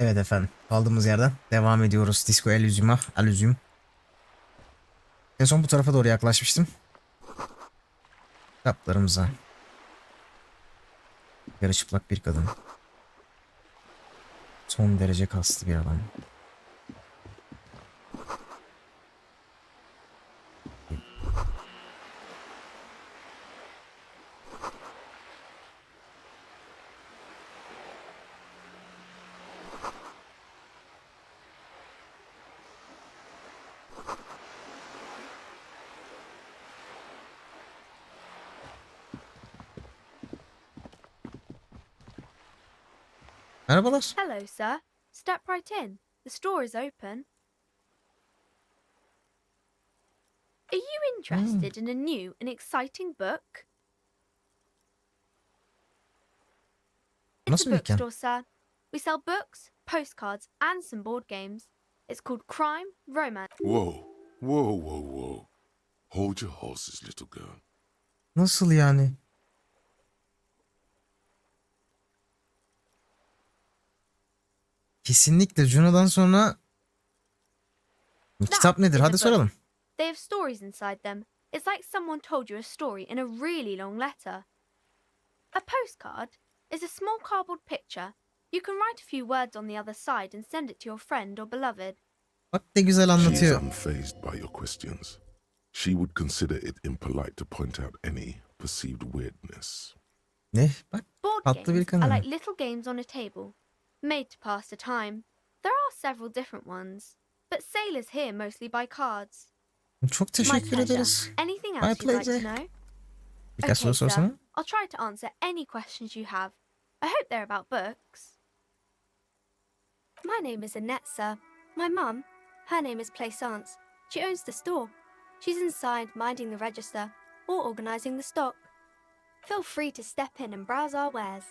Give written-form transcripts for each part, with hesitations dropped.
Evet efendim. Kaldığımız yerden devam ediyoruz. Disco Elysium'a. Elysium. En son bu tarafa doğru yaklaşmıştım. Kitaplarımıza. Yarı çıplak bir kadın. Son derece kaslı bir adam. Merhabalar. Hello, sir. Step right in. The store is open. Are you interested in a new and exciting book? It's a Nasıl bir dükkan? bookstore, sir. We sell books, postcards, and some board games. It's called Crime, Romance. Whoa, whoa, whoa, whoa. Hold your horses, little girl. Nasıl yani? Kesinlikle Juno'dan sonra kitap nedir? is a Hadi book. soralım. They have stories inside them. It's like someone told you a story in a really long letter. A postcard is a small cardboard picture. You can write a few words on the other side and send it to your friend or beloved. Bak ne güzel She is anlatıyor. unfazed by your questions. She would consider it impolite to point out any perceived weirdness. Ne? Bak Board tatlı bir games are kadın. like little games on a table, made to pass the time. There are several different ones, but sailors here mostly buy cards. Çok My teşekkür pleasure. ederiz. Anything My else you'd like to pleasure. know? Birkaç soru sir. sorsana. I'll try to answer any questions you have. I hope they're about books. My name is Annette, sir. My mum, her name is Plaisance. She owns the store. She's inside minding the register or organising the stock. Feel free to step in and browse our wares.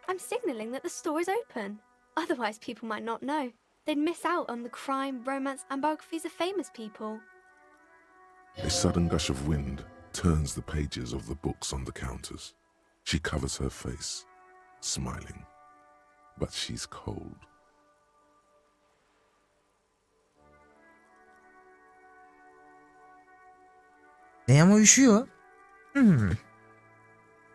I'm signalling that the store is open. Otherwise, people might not know. They'd miss out on the crime, romance, and biographies of famous people. A sudden gush of wind turns the pages of the books on the counters. She covers her face, smiling. But she's cold. Ne ama üşüyor.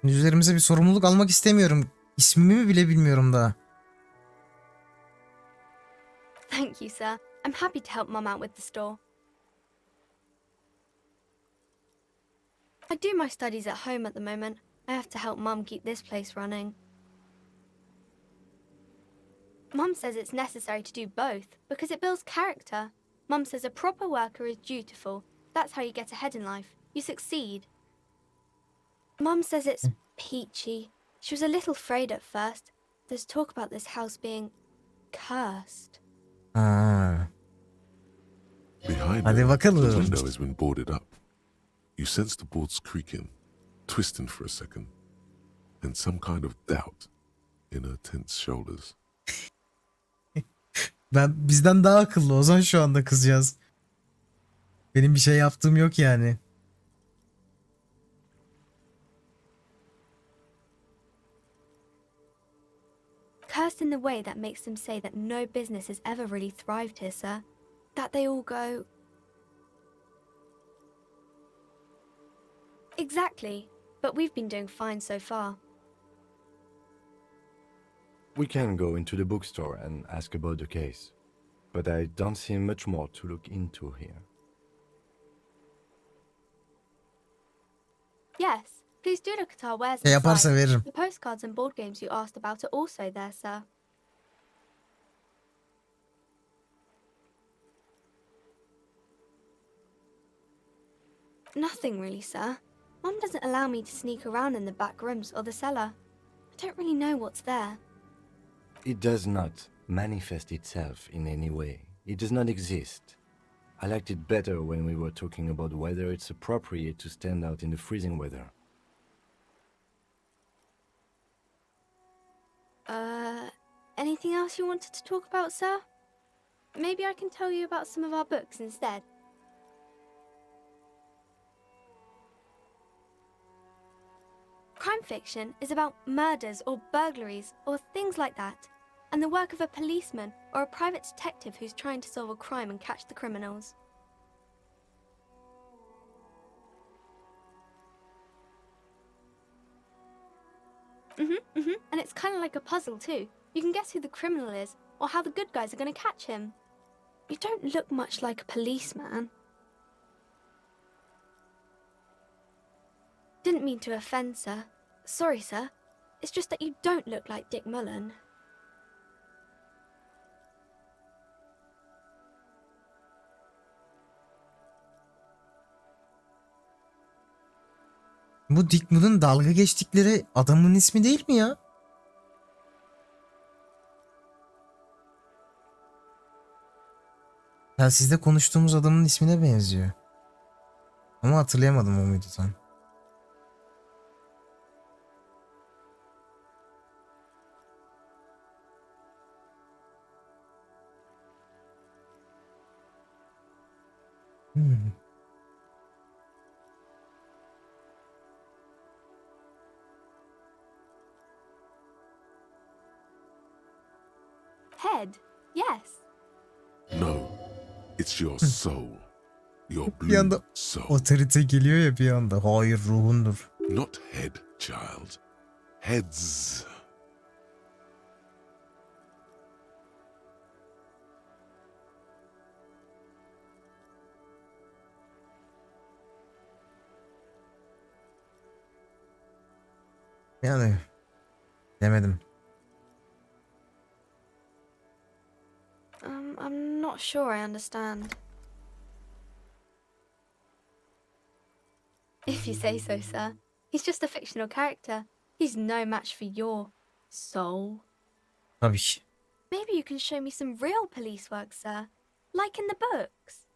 Üzerimize bir sorumluluk almak istemiyorum. İsmimi bile bilmiyorum daha. Thank you, sir. I'm happy to help Mum out with the store. I do my studies at home at the moment. I have to help Mum keep this place running. Mum says it's necessary to do both because it builds character. Mum says a proper worker is dutiful. That's how you get ahead in life. You succeed. Mum says it's peachy. She was a little afraid at first. There's talk about this house being cursed. Aa, Behind hadi her, the bakalım. window has been boarded up. You sense the boards creaking, twisting for a second, and some kind of doubt in her tense shoulders. Bizden daha akıllı Ozan şu anda kızcağız. Benim bir şey yaptığım yok yani. Cursed in the way that makes them say that no business has ever really thrived here, sir. That they all go... Exactly, but we've been doing fine so far. We can go into the bookstore and ask about the case, but I don't see much more to look into here. Yes, please do look at our wares Yaparsa inside. veririm. The postcards and board games you asked about are also there, sir. Nothing really, sir. Mum doesn't allow me to sneak around in the back rooms or the cellar. I don't really know what's there. It does not manifest itself in any way. It does not exist. I liked it better when we were talking about whether it's appropriate to stand out in the freezing weather. Anything else you wanted to talk about, sir? Maybe I can tell you about some of our books instead. Crime fiction is about murders or burglaries or things like that. and the work of a policeman or a private detective who's trying to solve a crime and catch the criminals. And it's kind of like a puzzle too. You can guess who the criminal is or how the good guys are going to catch him. You don't look much like a policeman. Didn't mean to offend, sir. Sorry, sir. It's just that you don't look like Dick Mullen. Bu Dick Mullen dalga geçtikleri adamın ismi değil mi ya? Ya sizde konuştuğumuz adamın ismine benziyor. Ama hatırlayamadım o muydu tam. Head, yes. No, it's your soul. Your Bir blue anda soul. otorite geliyor ya bir anda. Hayır, ruhundur. Not head, child. Heads. Yani demedim. I'm not sure I understand. If you say so, sir. He's just a fictional character. He's no match for your soul. Tabii ki. Maybe you can show me some real police work, sir. Like in the books.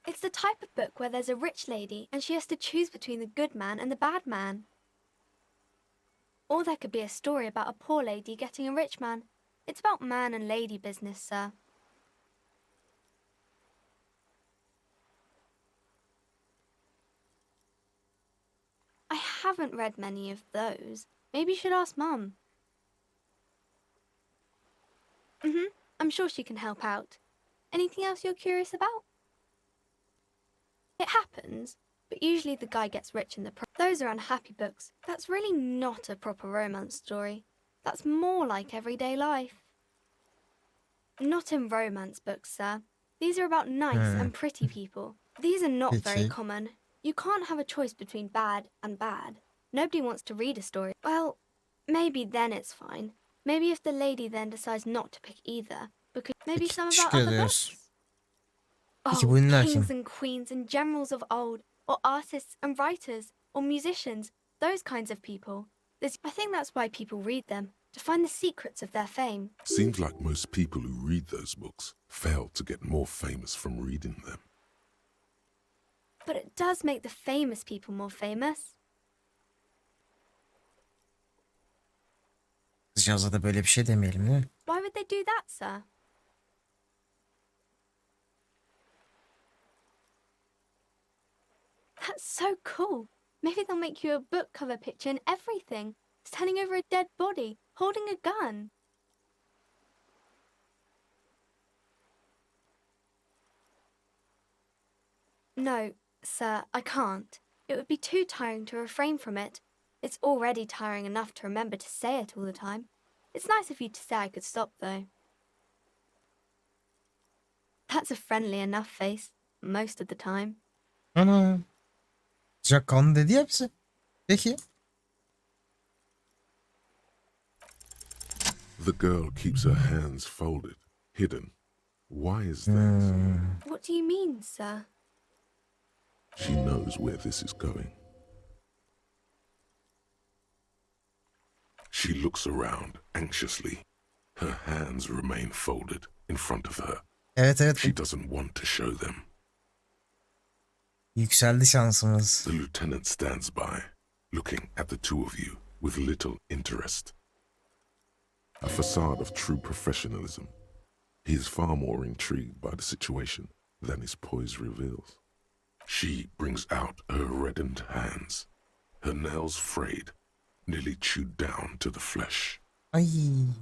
It's the type of book where there's a rich lady and she has to choose between the good man and the bad man. Or there could be a story about a poor lady getting a rich man. It's about man and lady business, sir. I haven't read many of those. Maybe you should ask Mum. I'm sure she can help out. Anything else you're curious about? It happens, but usually the guy gets rich in the those are unhappy books. That's really not a proper romance story. That's more like everyday life. Not in romance books, sir. These are about nice and pretty people. These are not very Peki. common. You can't have a choice between bad and bad. Nobody wants to read a story. Well, maybe then it's fine. Maybe if the lady then decides not to pick either. Because maybe Peki, some of teşekkür our other ediyoruz. books. Peki Oh, bu ünlüler kings kim? and queens and generals of old, or artists and writers, or musicians, those kinds of people. I think that's why people read them, to find the secrets of their fame. Seems like most people who read those books fail to get more famous from reading them. But it does make the famous people more famous. Kızcağıza da böyle bir şey demeyelim değil mi? Why would they do that, sir? That's so cool. Maybe they'll make you a book cover picture and everything. Standing over a dead body, holding a gun. No, sir, I can't. It would be too tiring to refrain from it. It's already tiring enough to remember to say it all the time. It's nice of you to say I could stop, though. That's a friendly enough face, most of the time. Ana. Sıcak kanlı dedi ya bize. Peki. The girl keeps her hands folded, hidden. Why is that? What do you mean, sir? She knows where this is going. She looks around anxiously. Her hands remain folded in front of her. Evet evet. She doesn't want to show them. Yükseldi şansımız. The lieutenant stands by, looking at the two of you with little interest. A facade of true professionalism. He is far more intrigued by the situation than his poise reveals. She brings out her reddened hands, her nails frayed, nearly chewed down to the flesh. Ay.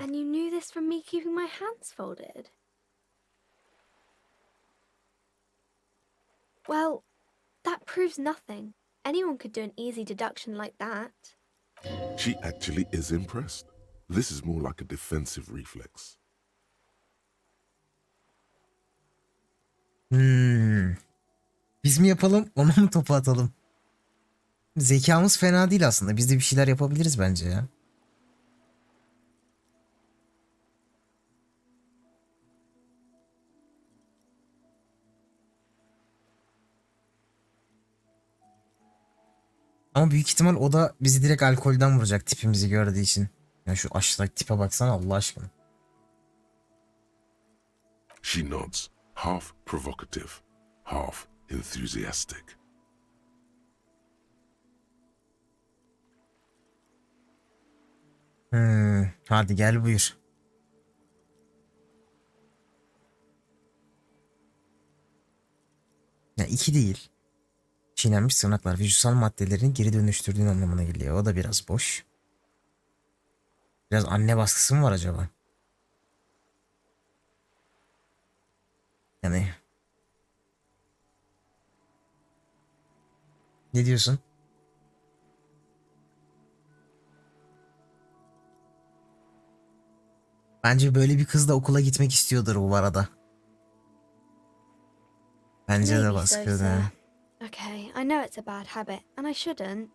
And you knew this from me keeping my hands folded? Well, that proves nothing. Anyone could do an easy deduction like that. She actually is impressed. This is more like a defensive reflex. Biz mi yapalım, ona mı topu atalım? Zekamız fena değil aslında. Biz de bir şeyler yapabiliriz bence ya. Ama büyük ihtimal o da bizi direkt alkolden vuracak tipimizi gördüğü için. Ya şu aşağıdaki tipe baksana Allah aşkına. She nods, half provocative, half enthusiastic. Hadi gel buyur. Ya iki değil. Çiğnenmiş tırnaklar vücutsal maddelerin geri dönüştürdüğün anlamına geliyor. O da biraz boş. Biraz anne baskısı mı var acaba? Yani. Ne diyorsun? Bence böyle bir kız da okula gitmek istiyordur bu arada. Bence de Maybe so, baskı. sir. Okay, I know it's a bad habit, and I shouldn't.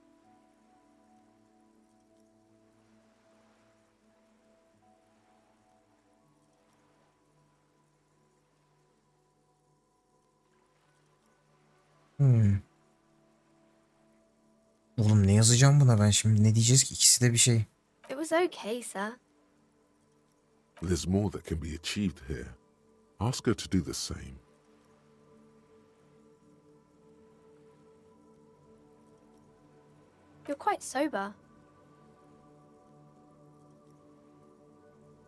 Oğlum ne yazacağım buna ben şimdi? Ne diyeceğiz ki? İkisi de bir şey. It was okay, sir. There's more that can be achieved here. Ask her to do the same. You're quite sober.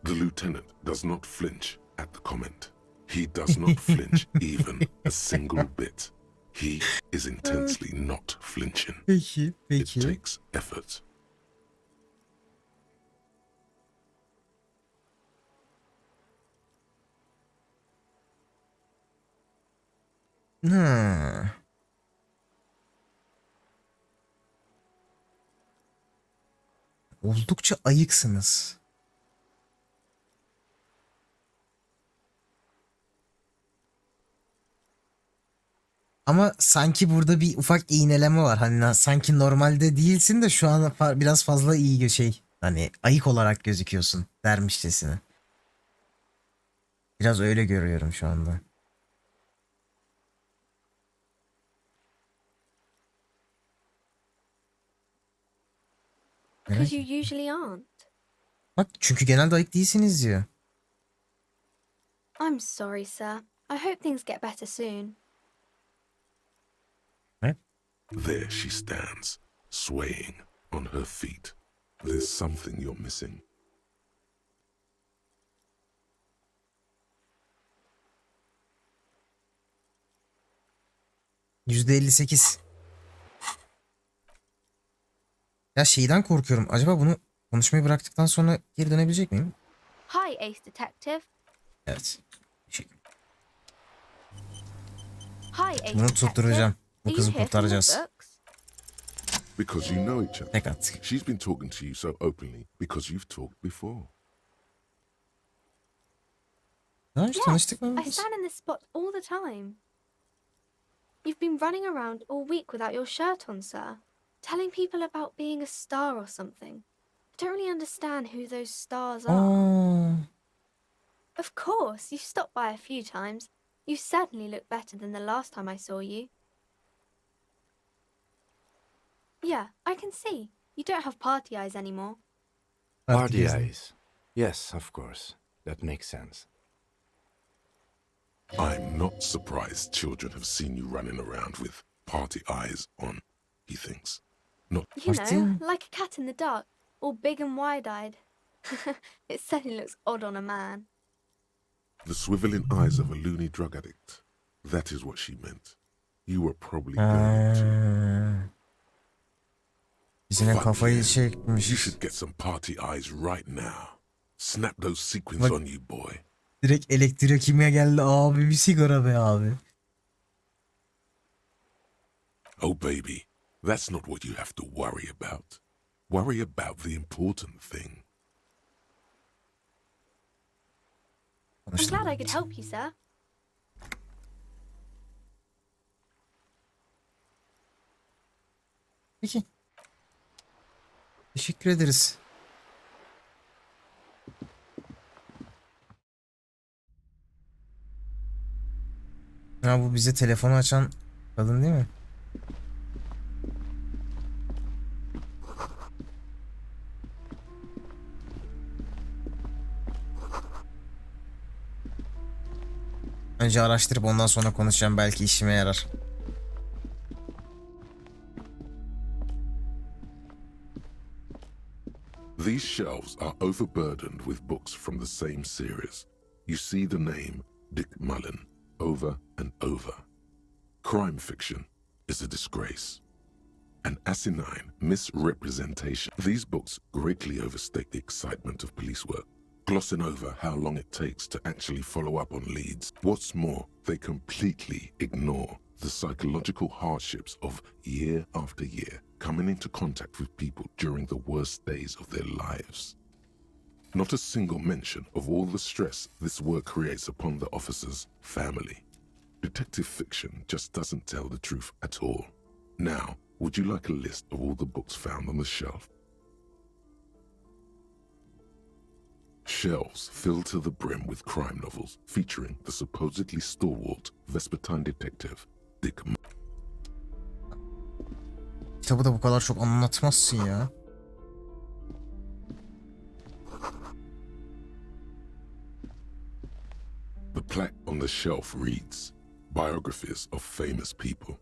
The lieutenant does not flinch at the comment. He does not flinch even a single bit. He is intensely not flinching. Peki, It takes effort. Ha. Oldukça ayıksınız. Ama sanki burada bir ufak iğneleme var. Hani sanki normalde değilsin de şu an biraz fazla iyi şey. Hani ayık olarak gözüküyorsun dermişçesine. Biraz öyle görüyorum şu anda. Because you usually aren't. Bak çünkü genelde ayık değilsiniz diyor. I'm sorry, sir. I hope things get better soon. There she stands, swaying on her feet. There's something you're missing. %58. Ya şeyden korkuyorum. Acaba bunu konuşmayı bıraktıktan sonra geri dönebilecek miyim? Hi, Ace Detective. Evet. Şey, Hi, Ace bunu Detective. tutturacağım. Bu Are you kızı here for more kurtaracağız. books? Because you know each other. Tek at. She's been talking to you so openly because you've talked before. Ha işte Yes, tanıştık mı I biz? stand in this spot all the time. You've been running around all week without your shirt on, sir. Telling people about being a star or something. I don't really understand who those stars are. Aa, Of course, you've stopped by a few times. You certainly look better than the last time I saw you. Yeah, I can see. You don't have party eyes anymore. Party gezdim. eyes. Yes, of course. That makes sense. I'm not surprised children have seen you running around with party eyes on, he thinks. Not You Party? know, like a cat in the dark, all big and wide-eyed. It certainly looks odd on a man. the swiveling eyes of a loony drug addict. That is what she meant. You were probably going to. Bizine kafayı You çekmiş. should get some party eyes right now. Snap those sequins Bak- on you, boy. Direkt elektrokimya geldi abi, bir sigara be abi. Oh, baby, that's not what you have to worry about. Worry about the important thing. I'm glad I could help you, sir. Peki. Teşekkür ederiz. Ya bu bize telefonu açan kadın değil mi? Önce araştırıp ondan sonra konuşacağım, belki işime yarar. These shelves are overburdened with books from the same series. You see the name Dick Mullen over and over. Crime fiction is a disgrace. An asinine misrepresentation. These books greatly overstate the excitement of police work, glossing over how long it takes to actually follow up on leads. What's more, they completely ignore the psychological hardships of year after year coming into contact with people during the worst days of their lives. Not a single mention of all the stress this work creates upon the officer's family. Detective fiction just doesn't tell the truth at all. Now, would you like a list of all the books found on the shelf? Shelves filled to the brim with crime novels featuring the supposedly stalwart Vespertine detective Dick. Kitabı da bu kadar çok anlatmazsın ya. The plaque on the shelf reads, Biographies of Famous People.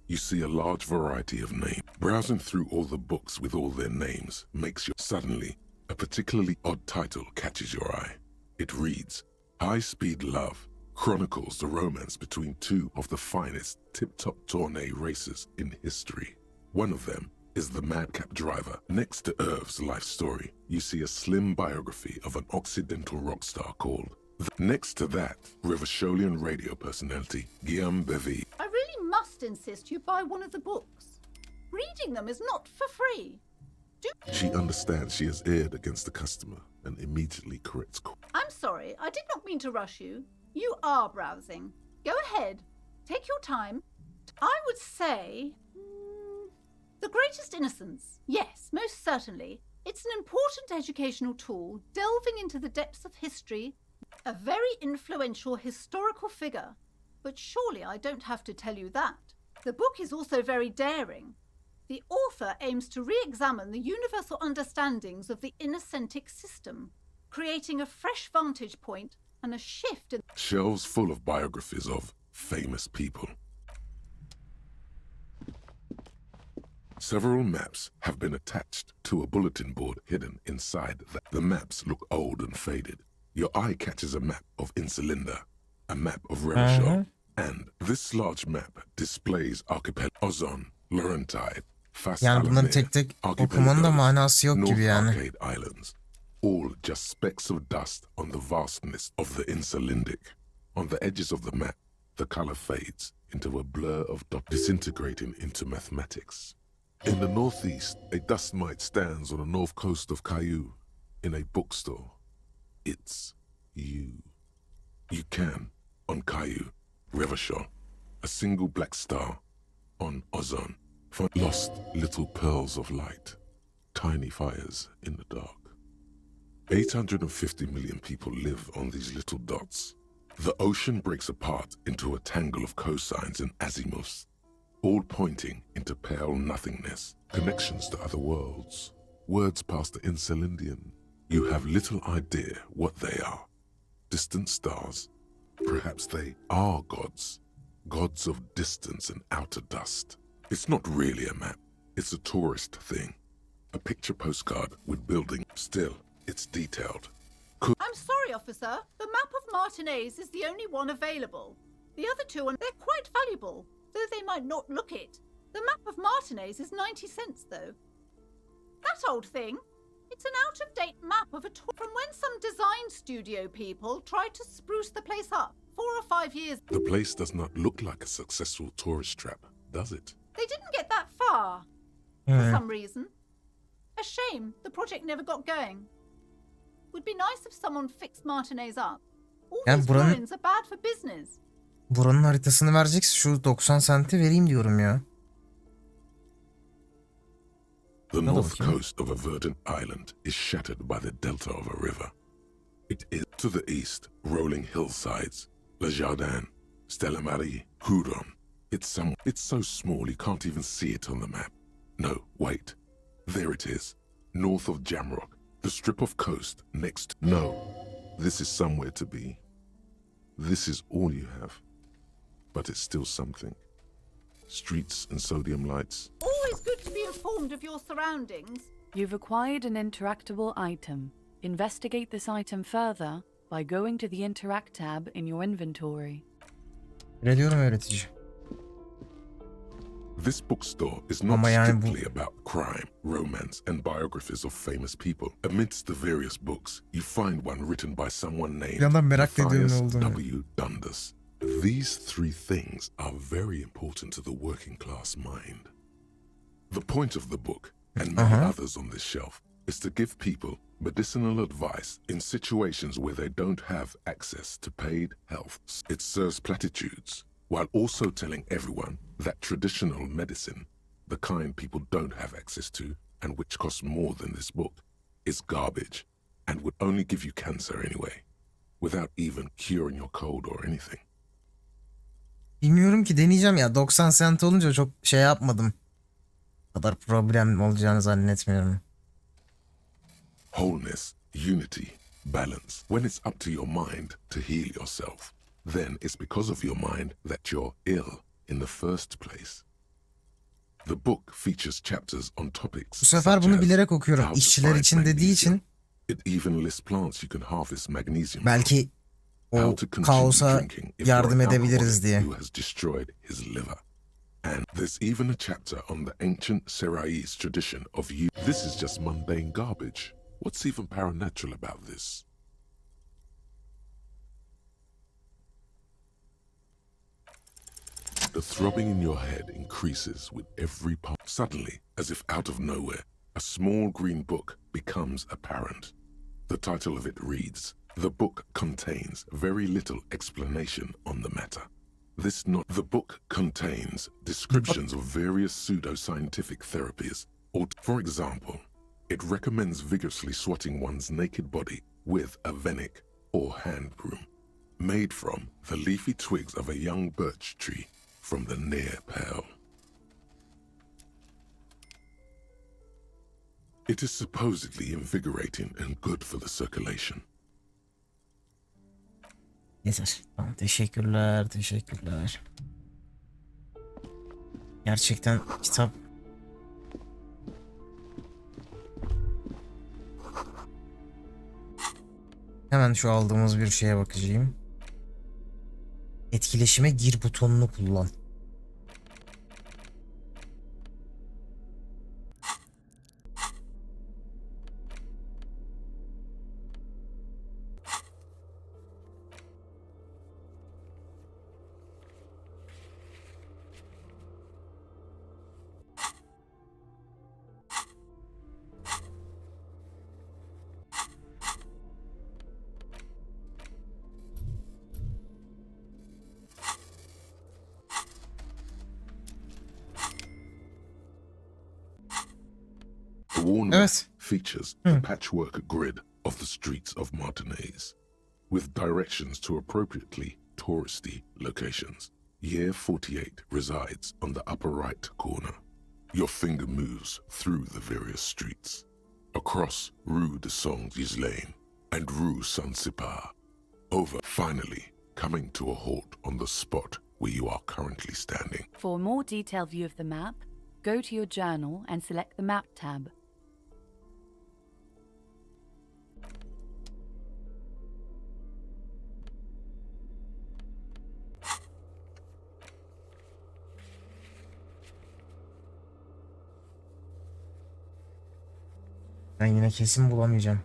You see a large variety of names. Browsing through all the books with all their names makes you suddenly a particularly odd title catches your eye. It reads, High Speed Love chronicles the romance between two of the finest tip-top tourney racers in history. One of them is the madcap driver. Next to Irv's life story, you see a slim biography of an Occidental rock star called. Next to that, Rivasholian radio personality Guillaume Bevy. I really must insist you buy one of the books. Reading them is not for free. She understands she has erred against the customer and immediately corrects. I'm sorry, I did not mean to rush you. You are browsing. Go ahead. Take your time. I would say... The Greatest Innocence. Yes, most certainly. It's an important educational tool, delving into the depths of history. A very influential historical figure. But surely I don't have to tell you that. The book is also very daring. The author aims to re-examine the universal understandings of the innocentic system, creating a fresh vantage point and a shift in... Shelves full of biographies of famous people. Several maps have been attached to a bulletin board hidden inside that. The maps look old and faded. Your eye catches a map of Insulinda, a map of Revachol, and this large map displays archipelago Ozon, Laurentide, Fas Yani bunların tek tek okumanın da manası yok gibi yani. Arcade Islands, all just specks of dust on the vastness of the Insulindic. On the edges of the map, the color fades into a blur of disintegrating into mathematics. In the northeast, a dust mite stands on the north coast of Caillou. In a bookstore, it's you. You can, on Caillou, Revachol, a single black star, on Ozon, for lost little pearls of light, tiny fires in the dark. 850 million people live on these little dots. The ocean breaks apart into a tangle of cosines and azimuths, all pointing into pale nothingness, connections to other worlds, words past the Insulindian. You have little idea what they are. Distant stars. Perhaps they are gods. Gods of distance and outer dust. It's not really a map. It's a tourist thing. A picture postcard with building. Still, it's detailed. I'm sorry, officer. The map of Martinez is the only one available. The other two, they're quite valuable. though they might not look it. The map of Martinez is 90 cents, though. That old thing? It's an out-of-date map of a tour from when some design studio people tried to spruce the place up 4 or 5 years. The place does not look like a successful tourist trap, does it? They didn't get that far, for some reason. A shame the project never got going. Would be nice if someone fixed Martinez up. All Yani these buranın- ruins are bad for business. Buranın haritasını vereceksin. Şu 90 senti vereyim diyorum ya. The Another north one. coast of a verdant island is shattered by the delta of a river. It is to the east, rolling hillsides, Le Jardin, Stella Marie, Hudon. It's so small you can't even see it on the map. No, wait. There it is, north of Jamrock, the strip of coast next. No, this is somewhere to be. This is all you have. But it's still something. Streets and sodium lights. Always good to be informed of your surroundings. You've acquired an interactable item. Investigate this item further by going to the Interact tab in your inventory. Ne diyorum öğretici? This bookstore is not Ama yani bu- strictly about crime, romance, and biographies of famous people. Amidst the various books, you find one written by someone named Bir yandan merak ediyorum ne Matthias olduğunu. W. Dundas. These three things are very important to the working class mind. The point of the book, and many others on this shelf, is to give people medicinal advice in situations where they don't have access to paid health. It serves platitudes, while also telling everyone that traditional medicine, the kind people don't have access to and which costs more than this book, is garbage and would only give you cancer anyway, without even curing your cold or anything. Bilmiyorum ki, deneyeceğim ya. 90 sent olunca çok şey yapmadım. Bu kadar problem olacağını zannetmiyorum. Wholeness, unity, balance. When it's up to your mind to heal yourself, then it's because of your mind that you're ill in the first place. The book features chapters on topics. Bu sefer such bunu as bilerek okuyorum. how to İşçiler find için dediği magnesium. için It even lists plants you can harvest magnesium from. belki o How to continue kaosa drinking if yardım you're an edebiliriz alcoholic diye. who has destroyed his liver. And there's even a chapter on the ancient Seraïs tradition of you. This is just mundane garbage. What's even paranatural about this? The throbbing in your head increases with every pulse. Suddenly, as if out of nowhere, a small green book becomes apparent. The title of it reads, "The book contains very little explanation on the matter." The book contains descriptions of various pseudoscientific therapies, or for example, it recommends vigorously swatting one's naked body with a venik or hand broom, made from the leafy twigs of a young birch tree from the near Pale. It is supposedly invigorating and good for the circulation. Yeter. Tamam, teşekkürler, teşekkürler. Gerçekten kitap hemen şu aldığımız bir şeye bakacağım. Etkileşime gir butonunu kullan. The worn Evet. map features a patchwork grid of the streets of Martinez, with directions to appropriately touristy locations. Year 48 resides on the upper right corner. Your finger moves through the various streets, across Rue de Saint-Ghislain and Rue Saint-Cypar, over, finally coming to a halt on the spot where you are currently standing. For a more detailed view of the map, go to your journal and select the Map tab. Ben yine kesin bulamayacağım.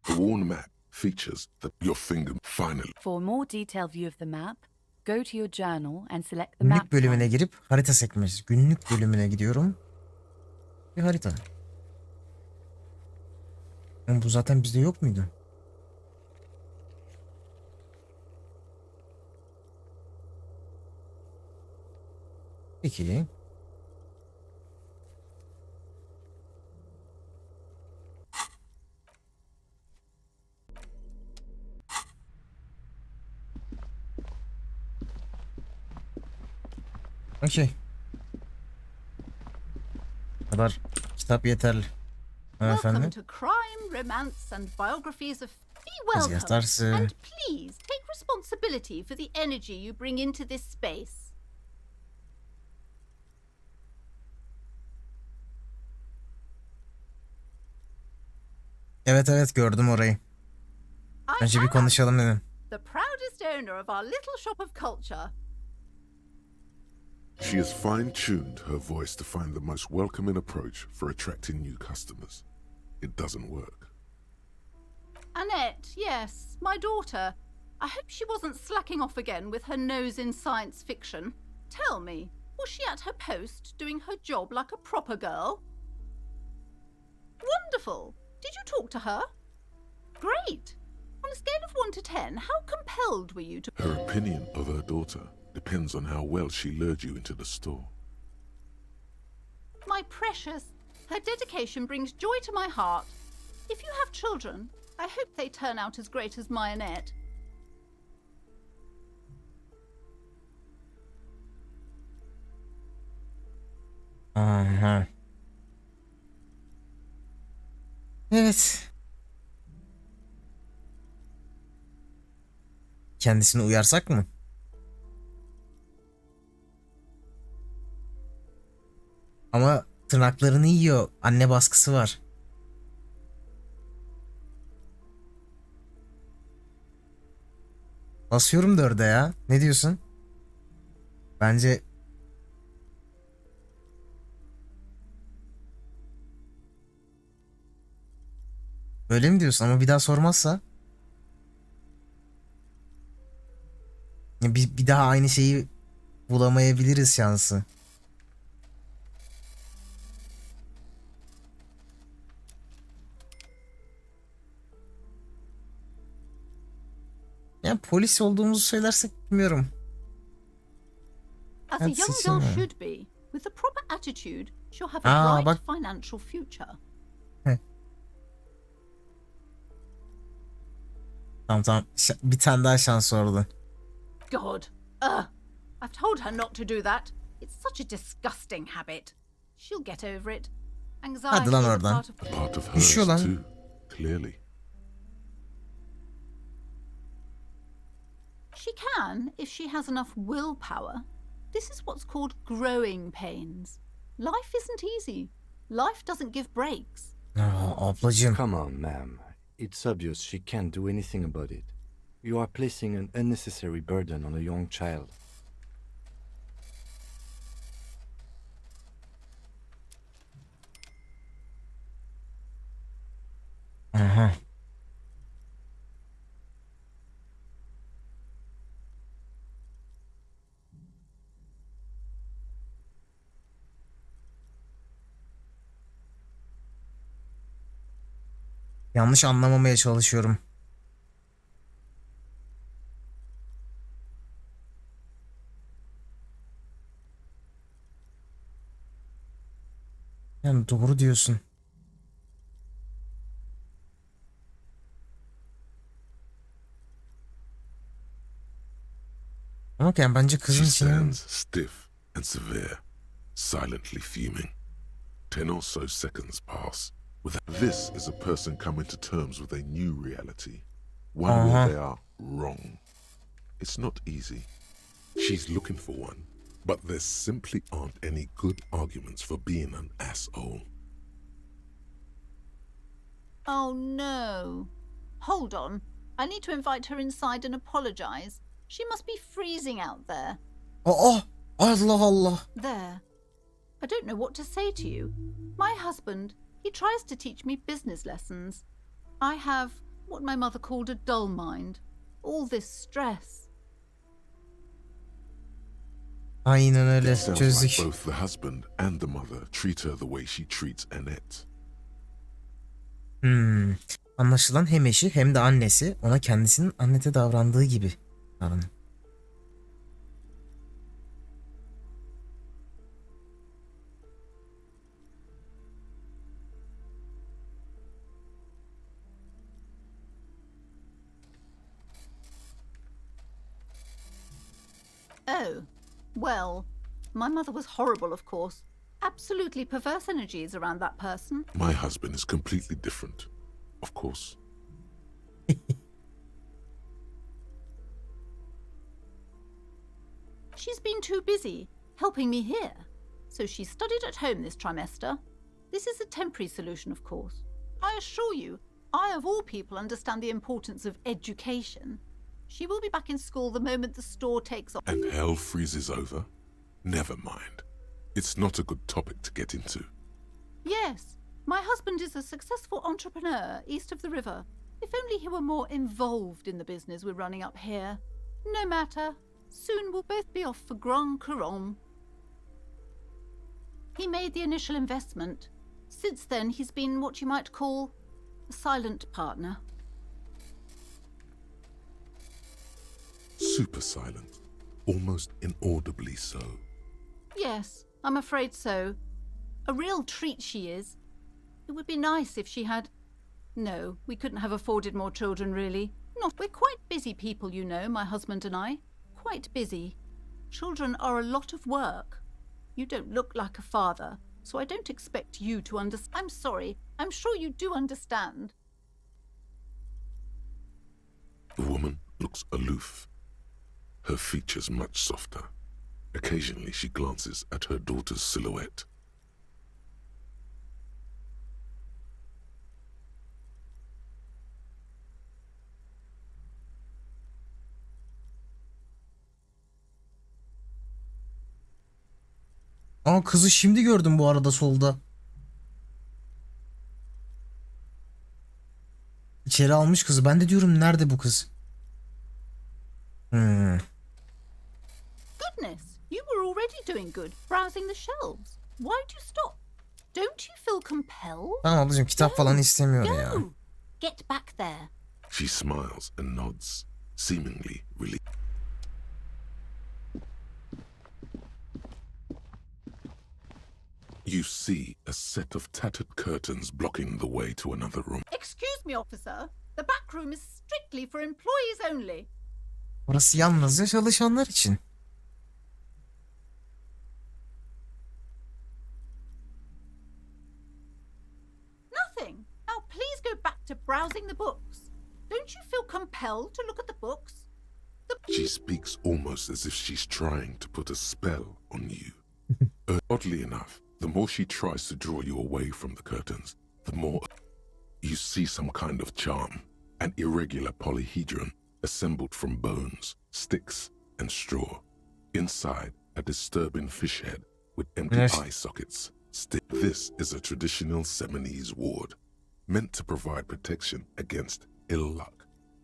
The worn map features your finger finally. For a more detailed view of the map, go to your journal and select the map Günlük bölümüne tab. girip harita sekmesi. Günlük bölümüne gidiyorum. Bir harita. Ama bu zaten bizde yok muydu? Peki. Okey. Bu kadar kitap yeterli. Welcome Efendim? to crime, romance, and biographies of. Be welcome, Yazarsı. and please take responsibility for the energy you bring into this space. Evet gördüm orayı. I Önce bir am konuşalım dedim. the proudest owner of our little shop of culture. She has fine-tuned her voice to find the most welcoming approach for attracting new customers. It doesn't work. Annette, yes, my daughter. I hope she wasn't slacking off again with her nose in science fiction. Tell me, was she at her post doing her job like a proper girl? Wonderful. Did you talk to her? Great. On a scale of 1 to 10, how compelled were you to... Her opinion of her daughter depends on how well she lured you into the store. My precious, her dedication brings joy to my heart. If you have children, I hope they turn out as great as my Annette. Aha. Evet. Kendisini uyarsak mı? Ama tırnaklarını yiyor. Anne baskısı var. Basıyorum 4'e ya. Ne diyorsun? Bence öyle mi diyorsun ama bir daha sormazsa? Ya bir daha aynı şeyi bulamayabiliriz şansı. Ya polis olduğumuzu söylersek bilmiyorum. As a That's young it, girl yeah. should be, with the proper attitude, she'll have a bright bak. financial future. Tamam. Bir tane daha şans oldu. God. I've told her not to do that. It's such a disgusting habit. She'll get over it. Anxiety Hadi lan is a oradan. part of... A part of hers Düşüyor lan. too, clearly. She can, if she has enough willpower. This is what's called growing pains. Life isn't easy. Life doesn't give breaks. Ablacığım. Come on, ma'am. It's obvious she can't do anything about it. You are placing an unnecessary burden on a young child. Aha. Yanlış anlamamaya çalışıyorum. Yani doğru diyorsun. Ama yani bence She kızın için stands stiff and severe, silently fuming. 10 or so seconds pass. This is a person coming to terms with a new reality, one where they are wrong. It's not easy. She's looking for one, but there simply aren't any good arguments for being an asshole. Oh no. Hold on. I need to invite her inside and apologize. She must be freezing out there. Aa! Allah Allah. There. I don't know what to say to you. My husband, he tries to teach me business lessons. I have what my mother called a dull mind. All this stress. Aynen öyle. It sounds Çözdük. like both the husband and the mother treat her the way she treats Annette. Anlaşılan hem eşi hem de annesi ona kendisinin Annet'e davrandığı gibi davranıyor. Oh, well, my mother was horrible, of course. Absolutely perverse energies around that person. My husband is completely different, of course. She's been too busy helping me here, so she studied at home this trimester. This is a temporary solution, of course. I assure you, I of all people understand the importance of education. She will be back in school the moment the store takes off. And hell freezes over? Never mind. It's not a good topic to get into. Yes, my husband is a successful entrepreneur east of the river. If only he were more involved in the business we're running up here. No matter. Soon we'll both be off for Grand Couronne. He made the initial investment. Since then, he's been what you might call a silent partner. Super silent. Almost inaudibly so. Yes, I'm afraid so. A real treat she is. It would be nice if she had... No, we couldn't have afforded more children, really. Not. We're quite busy people, you know, my husband and I. Quite busy. Children are a lot of work. You don't look like a father, so I don't expect you to understand. I'm sorry. I'm sure you do understand. The woman looks aloof. Her features much softer. Occasionally she glances at her daughter's silhouette. Aa, kızı şimdi gördüm bu arada solda. İçeri almış kızı. Ben de diyorum nerede bu kız? Goodness, you were already doing good, browsing the shelves. Why'd you stop? Don't you feel compelled? Tamam ablacığım, kitap falan istemiyor ya. Go! Get back there. She smiles and nods, seemingly relieved. You see a set of tattered curtains blocking the way to another room. Excuse me, officer. The back room is strictly for employees only. Burası yalnızca çalışanlar için. Nothing. Now please go back to browsing the books. Don't you feel compelled to look at the books? She speaks almost as if she's trying to put a spell on you. Oddly enough, the more she tries to draw you away from the curtains, the more you see some kind of charm, an irregular polyhedron assembled from bones, sticks, and straw. Inside, a disturbing fish head with empty Yes. eye sockets. This is a traditional Seminese ward, meant to provide protection against ill luck.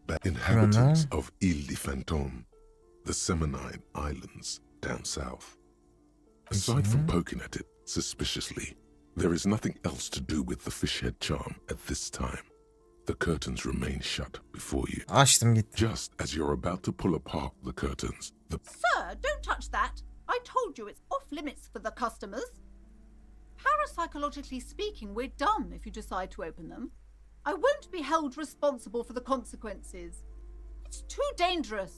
The inhabitants of Ile de Fantôme, the Seminine Islands down south. Aside from poking at it suspiciously, there is nothing else to do with the fish head charm at this time. The curtains remain shut before you. Açtım gitti. Just as you're about to pull apart the curtains, the Sir, don't touch that. I told you it's off limits for the customers. Parapsychologically speaking, we're done if you decide to open them. I won't be held responsible for the consequences. It's too dangerous.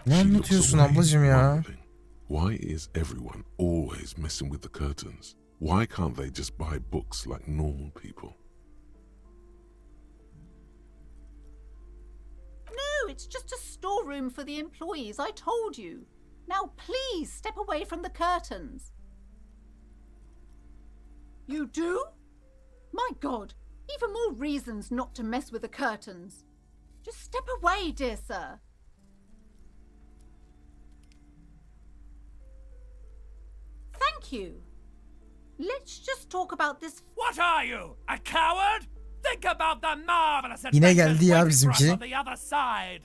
Ne She looks anlatıyorsun away, ablacığım ya? wondering, why is everyone always messing with the curtains? Why can't they just buy books like normal people? No, it's just a storeroom for the employees, I told you. Now please step away from the curtains. You do? My God, Even more reasons not to mess with the curtains. Just step away, dear sir. Thank you. Let's just talk about this. What are you, a coward? Think about the marvelous Yine adventures geldi ya waiting for us bizimki. on the other side.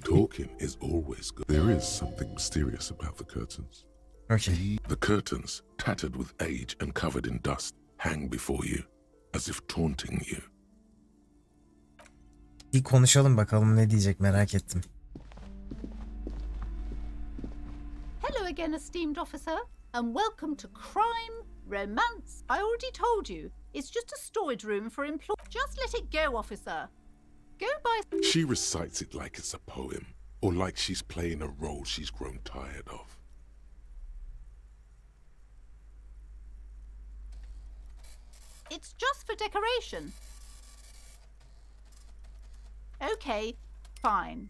Talking is always good. There is something mysterious about the curtains. Okay. The curtains, tattered with age and covered in dust, hang before you, as if taunting you. Bir konuşalım bakalım ne diyecek, merak ettim. Hello again, esteemed officer, and welcome to crime, romance. I already told you, it's just a storage room for employees. Just let it go, officer. Go by. She recites it like it's a poem, or like she's playing a role she's grown tired of. It's just for decoration. Okay, fine.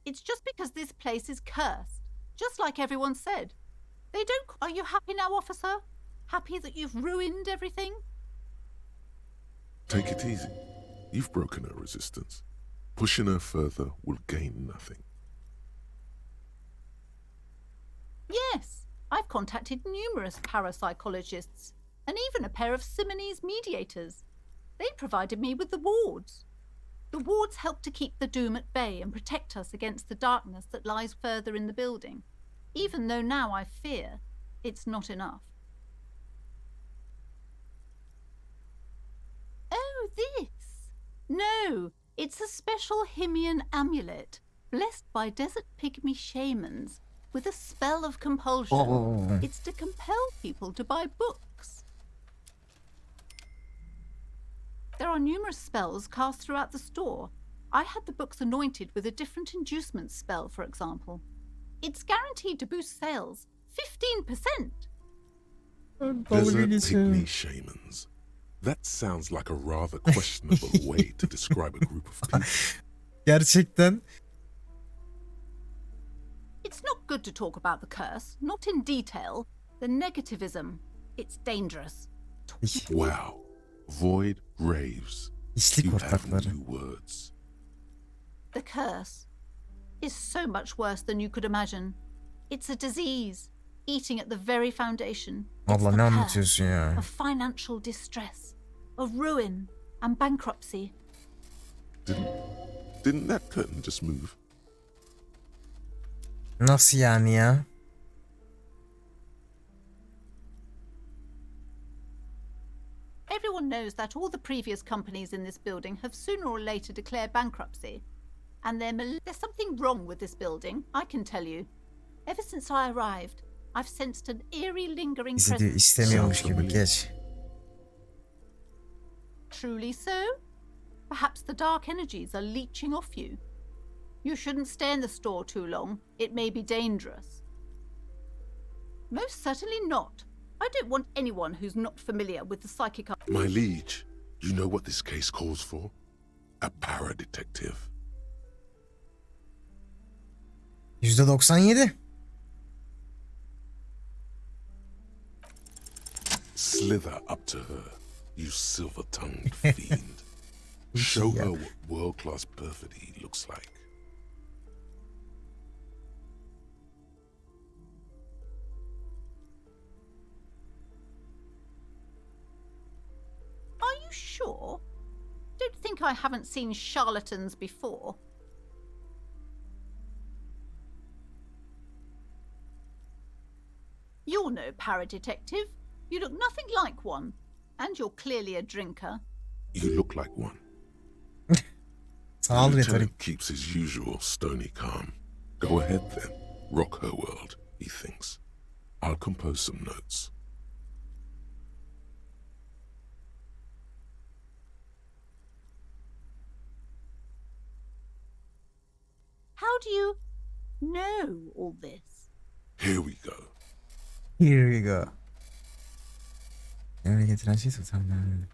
It's just because this place is cursed, just like everyone said. They don't. Are you happy now, officer? Happy that you've ruined everything? Take it easy. You've broken her resistance. Pushing her further will gain nothing. Yes, I've contacted numerous parapsychologists and even a pair of Simonese mediators. They provided me with the wards. The wards help to keep the doom at bay and protect us against the darkness that lies further in the building, even though now I fear it's not enough. Oh, this? No, it's a special Himian amulet, blessed by desert pygmy shamans, with a spell of compulsion. Oh. It's to compel people to buy books. There are numerous spells cast throughout the store. I had the books anointed with a different inducement spell, for example. It's guaranteed to boost sales 15%. Desert pygmy shamans. That sounds like a rather questionable way to describe a group of people. Gerçekten. It's not good to talk about the curse, not in detail. The negativism, it's dangerous. Wow. Void raves. İşlik You have ortakları. new words. The curse is so much worse than you could imagine. It's a disease, eating at the very foundation. It's Allah the ne curse anlatıyorsun ya? of financial distress, of ruin and bankruptcy. Didn't that curtain just move? Nasıl yani ya? Everyone knows that all the previous companies in this building have sooner or later declared bankruptcy. And there's something wrong with this building, I can tell you. Ever since I arrived, I've sensed an eerie lingering Bizi diyor presence. istemiyormuş gibi, geç. Truly so? Perhaps the dark energies are leeching off you. You shouldn't stay in the store too long. It may be dangerous. Most certainly not. I don't want anyone who's not familiar with the psychic. My liege, you know what this case calls for? A para-detective. %97. Slither up to her, you silver-tongued fiend. Show her what world-class perfidy looks like. Are you sure? Don't think I haven't seen charlatans before. You're no para-detective. You look nothing like one. And you're clearly a drinker. You look like one. Sağ ol The retorik. lieutenant keeps his usual stony calm. Go ahead then. Rock her world, he thinks. I'll compose some notes. How do you know all this? Here we go. Here we go. Emre getiren şey tutamam.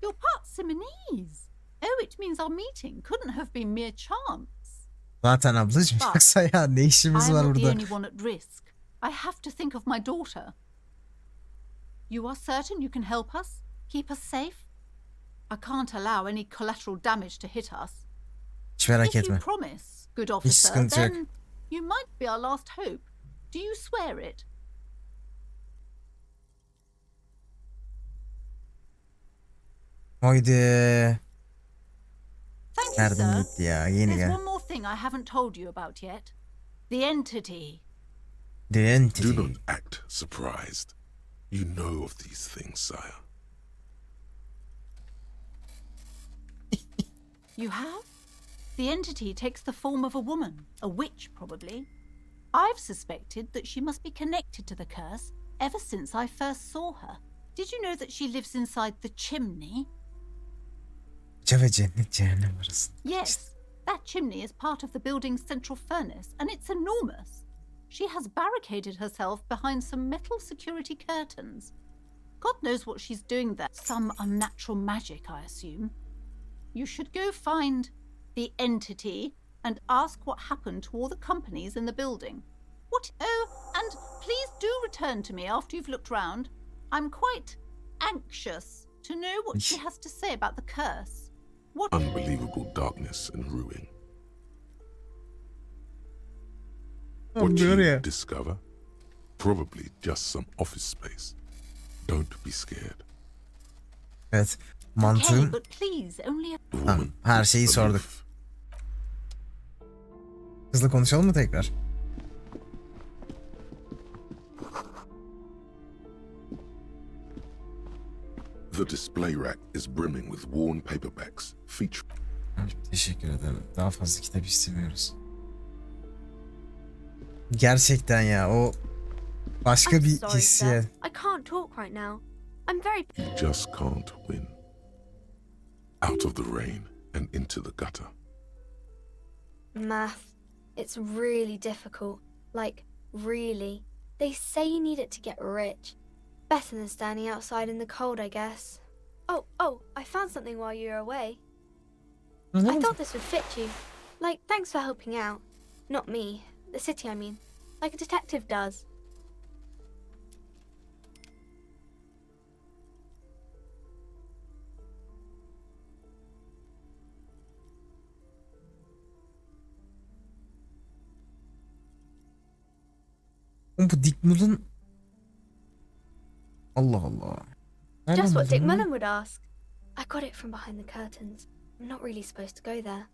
You're part Simonese. Oh, it means our meeting couldn't have been mere chance. Zaten ablacığım, yoksa ya ne işimiz I'm var not the burada? only one at risk. I have to think of my daughter. You are certain you can help us? Keep us safe? I can't allow any collateral damage to hit us. Hiç merak If you etme. promise, good Hiç officer, sıkıntı yok. then you might be our last hope. Do you swear it? Haydi. Thank you, Nereden sir. gitti ya? Yeni There's gel. one more thing I haven't told you about yet. The entity. The entity. Do not act surprised. You know of these things, sire. You have? The entity takes the form of a woman, a witch probably. I've suspected that she must be connected to the curse ever since I first saw her. Did you know that she lives inside the chimney? Ve cennet cehennem arasında. Yes, that chimney is part of the building's central furnace, and it's enormous. She has barricaded herself behind some metal security curtains. God knows what she's doing there. Some unnatural magic, I assume. You should go find the entity and ask what happened to all the companies in the building. What? Oh, and please do return to me after you've looked round. I'm quite anxious to know what she has to say about the curse. What? Unbelievable darkness and ruin. Oh, What you yeah. discover? Probably just some office space. Don't be scared. Evet. Okay, Mantığım. but please, only a... The woman, Her şeyi sorduk. aloof. Hızlı konuşalım mı tekrar? The display rack is brimming with worn paperbacks featuring Teşekkür ederim. Daha fazla kitap istemiyoruz. Gerçekten ya o başka I'm bir sorry, sir. hissiyat. I can't talk right now. I'm very... You just can't win. Out of the rain and into the gutter. Math. It's really difficult. Like, really. They say you need it to get rich. Better than standing outside in the cold, I guess. Oh, I found something while you were away. I thought this would fit you. Like, thanks for helping out. Not me. The city, I mean. Like a detective does. Oğlum bu Dick Mullen... Allah Allah. Nereden Just what Dick buldun bunu? Mullen would ask. I got it from behind the curtains. I'm not really supposed to go there.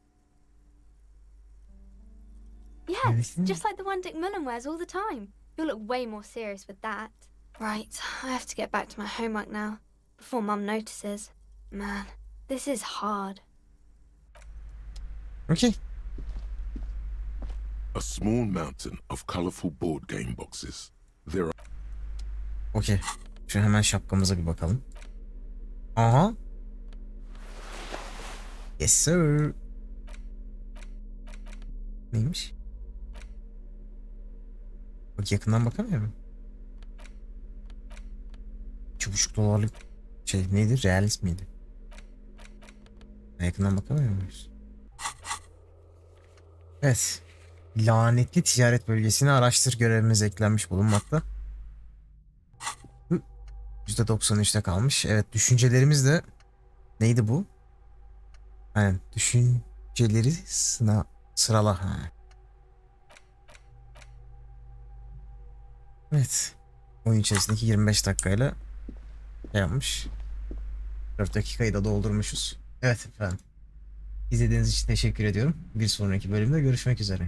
Yes, Anything? just like the one Dick Mullen wears all the time. You'll look way more serious with that. Right, I have to get back to my homework now, before Mum notices. Man, this is hard. Okey. A small mountain of colorful board game boxes. There are Okey. Şu hemen şapkamıza bir bakalım. Aha. Yes sir. Neymiş? Bak yakından bakamıyor muyum? $2,5 şey neydi? Realist miydi? Yakından bakamıyor muyuz? Evet. Lanetli ticaret bölgesini araştır görevimiz eklenmiş bulunmakta. %93'te kalmış. Evet, düşüncelerimiz de neydi bu? Yani düşünceleri sırala. Ha. Evet. Oyun içerisindeki 25 dakikayla yapmış. 4 dakikayı da doldurmuşuz. Evet efendim. İzlediğiniz için teşekkür ediyorum. Bir sonraki bölümde görüşmek üzere.